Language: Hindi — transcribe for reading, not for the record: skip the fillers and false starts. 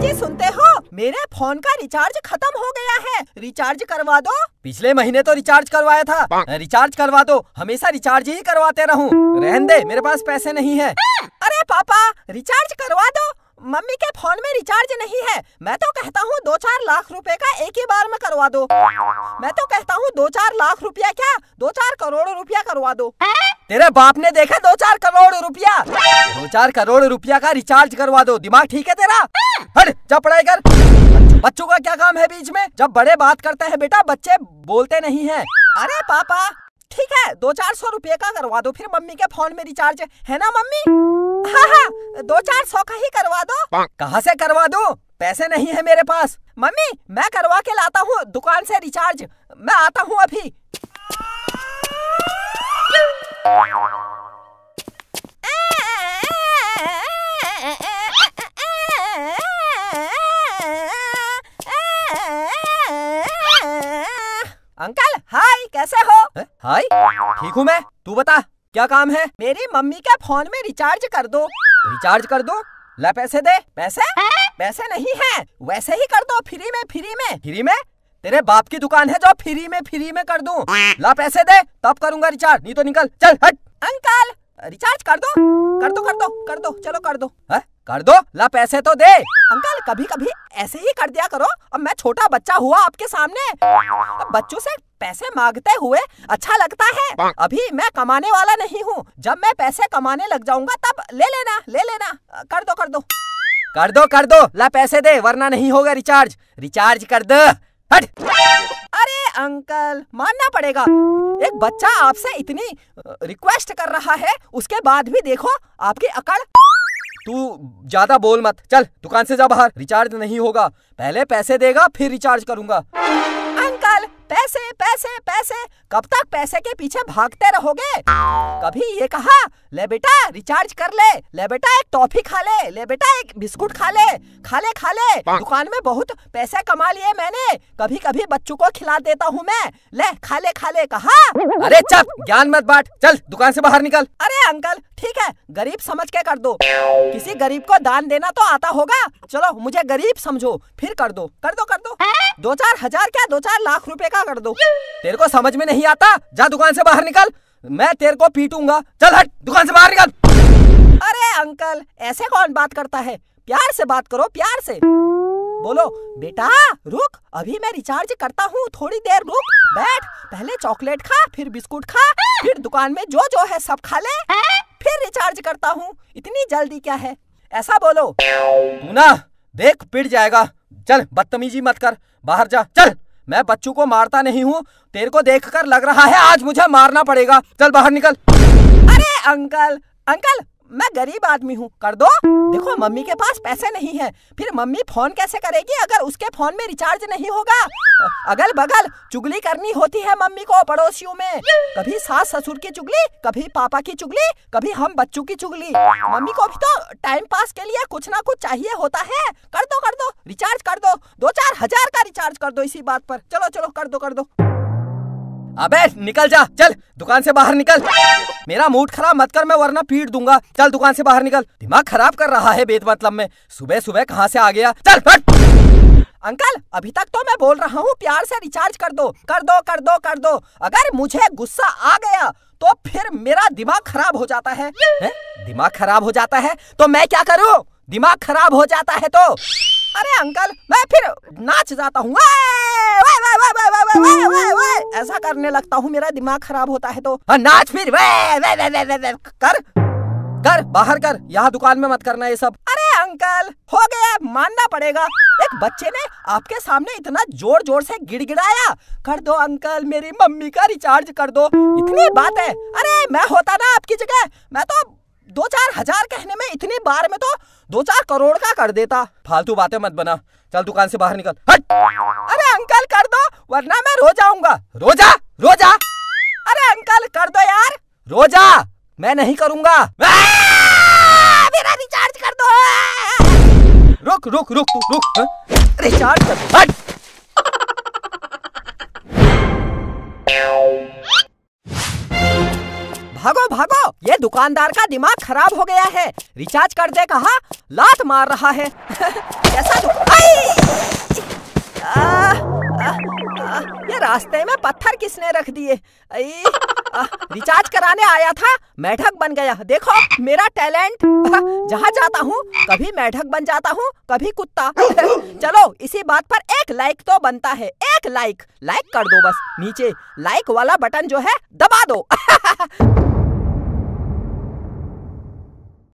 जी सुनते हो, मेरे फोन का रिचार्ज खत्म हो गया है, रिचार्ज करवा दो। पिछले महीने तो रिचार्ज करवाया था, रिचार्ज करवा दो। हमेशा रिचार्ज ही करवाते रहूं। रहने दे, मेरे पास पैसे नहीं है। अरे पापा रिचार्ज करवा दो, मम्मी के फोन में रिचार्ज नहीं है। मैं तो कहता हूँ 2-4 लाख रुपए का एक ही बार में करवा दो। मैं तो कहता हूँ 2-4 लाख रुपया क्या, 2-4 करोड़ रुपया करवा दो। तेरे बाप ने देखा 2-4 करोड़ रुपया? 2-4 करोड़ रुपया का रिचार्ज करवा दो। दिमाग ठीक है तेरा? हट जा पढ़ाई कर। बच्चों का क्या काम है बीच में? जब बड़े बात करते हैं बेटा, बच्चे बोलते नहीं हैं। अरे पापा ठीक है 200-400 रुपये का करवा दो, फिर मम्मी के फोन में रिचार्ज है ना मम्मी? हाँ 200-400 का ही करवा दो। कहाँ से करवा दो? पैसे नहीं है मेरे पास। मम्मी मैं करवा के लाता हूँ दुकान से रिचार्ज, मैं आता हूँ अभी। अंकल हाय, कैसे हो? हाय ठीक हूँ मैं, तू बता क्या काम है? मेरी मम्मी के फोन में रिचार्ज कर दो। रिचार्ज कर दो? ला पैसे दे। पैसे नहीं है, वैसे ही कर दो, फ्री में। फ्री में? तेरे बाप की दुकान है जो फ्री में कर दूं? ला पैसे दे तब करूंगा रिचार्ज, नहीं तो निकल चल हट। अंकल रिचार्ज कर दो, चलो कर दो। है? कर दो, ला पैसे तो दे। अंकल कभी कभी ऐसे ही कर दिया करो, अब मैं छोटा बच्चा हुआ आपके सामने, अब बच्चों से पैसे मांगते हुए अच्छा लगता है। अभी मैं कमाने वाला नहीं हूँ, जब मैं पैसे कमाने लग जाऊंगा तब ले लेना। कर दो, ला पैसे दे वरना नहीं होगा रिचार्ज कर दो। हट। अरे अंकल मानना पड़ेगा, एक बच्चा आपसे इतनी रिक्वेस्ट कर रहा है, उसके बाद भी देखो आपकी अकड़। तू ज्यादा बोल मत, चल दुकान से जा बाहर। रिचार्ज नहीं होगा, पहले पैसे देगा फिर रिचार्ज करूंगा। अंकल पैसे, कब तक पैसे के पीछे भागते रहोगे? कभी ये कहा ले बेटा रिचार्ज कर ले बेटा एक टॉफी खा ले बेटा एक बिस्कुट खा ले। दुकान में बहुत पैसे कमा लिए मैंने, कभी बच्चों को खिला देता हूँ मैं, ले खा ले कहा। अरे चुप, ज्ञान मत बांट, चल दुकान से बाहर निकल। अरे अंकल ठीक है, गरीब समझ के कर दो, किसी गरीब को दान देना तो आता होगा, चलो मुझे गरीब समझो, फिर कर दो। 2-4 हजार क्या 2-4 लाख रुपए का कर दो। तेरे को समझ में नहीं आता? जा दुकान से बाहर निकल, मैं तेरे को पीटूंगा। चल हट, दुकान से बाहर निकल। अरे अंकल ऐसे कौन बात करता है, प्यार से बात करो, प्यार से बोलो। बेटा रुक, अभी मैं रिचार्ज करता हूँ, थोड़ी देर रुक, बैठ, पहले चॉकलेट खा, फिर बिस्कुट खा, फिर दुकान में जो है सब खा ले, फिर रिचार्ज करता हूँ। इतनी जल्दी क्या है, ऐसा बोलो। तू ना देख पिट जाएगा, चल बदतमीजी मत कर, बाहर जा चल। मैं बच्चों को मारता नहीं हूँ, तेरे को देखकर लग रहा है आज मुझे मारना पड़ेगा, चल बाहर निकल। अरे अंकल मैं गरीब आदमी हूँ, कर दो। देखो मम्मी के पास पैसे नहीं है, फिर मम्मी फोन कैसे करेगी अगर उसके फोन में रिचार्ज नहीं होगा? अगल बगल चुगली करनी होती है मम्मी को पड़ोसियों में, कभी सास ससुर की चुगली, कभी पापा की चुगली, कभी हम बच्चों की चुगली। मम्मी को भी तो टाइम पास के लिए कुछ ना कुछ चाहिए होता है। कर दो रिचार्ज कर दो, 2-4 हजार का रिचार्ज कर दो इसी बात पर। चलो कर दो। अबे निकल जा, चल दुकान से बाहर निकल। मेरा मूड खराब मत कर, मैं वरना पीट दूंगा। चल दुकान से बाहर निकल, दिमाग खराब कर रहा है बेमतलब में, सुबह कहाँ से आ गया, चल हट। अंकल अभी तक तो मैं बोल रहा हूँ प्यार से रिचार्ज कर दो। अगर मुझे गुस्सा आ गया तो फिर मेरा दिमाग खराब हो जाता है। दिमाग खराब हो जाता है तो मैं क्या करूँ? दिमाग खराब हो जाता है तो? अरे अंकल मैं फिर नाच जाता हूँ, ऐसा करने लगता हूँ, मेरा दिमाग खराब होता है तो। नाच फिर, कर बाहर कर, यहाँ दुकान में मत करना ये सब। अरे अंकल हो गया, मानना पड़ेगा, एक बच्चे ने आपके सामने इतना जोर से गिड़गिड़ाया। कर दो अंकल, मेरी मम्मी का रिचार्ज कर दो, इतनी बात है। अरे मैं होता ना आपकी जगह, मैं तो 2-4 हजार कहने में इतनी बार में तो 2-4 करोड़ का कर देता। फालतू बातें मत बना, चल दुकान से बाहर निकल, हट। अरे अंकल कर दो वरना मैं रो जाऊंगा। रो जा। अरे अंकल कर दो यार। रो जा, मैं नहीं करूंगा। मेरा रिचार्ज कर दो। रुक, रिचार्ज कर दो, हट। भागो भागो, ये दुकानदार का दिमाग खराब हो गया है। रिचार्ज कर दे कहा, लात मार रहा है। कैसा ये रास्ते में पत्थर किसने रख दिए? रिचार्ज कराने आया था, मेढक बन गया। देखो मेरा टैलेंट, जहाँ जाता हूँ कभी मेढक बन जाता हूँ, कभी कुत्ता। चलो इसी बात पर एक लाइक तो बनता है, एक लाइक कर दो बस। नीचे लाइक वाला बटन जो है दबा दो।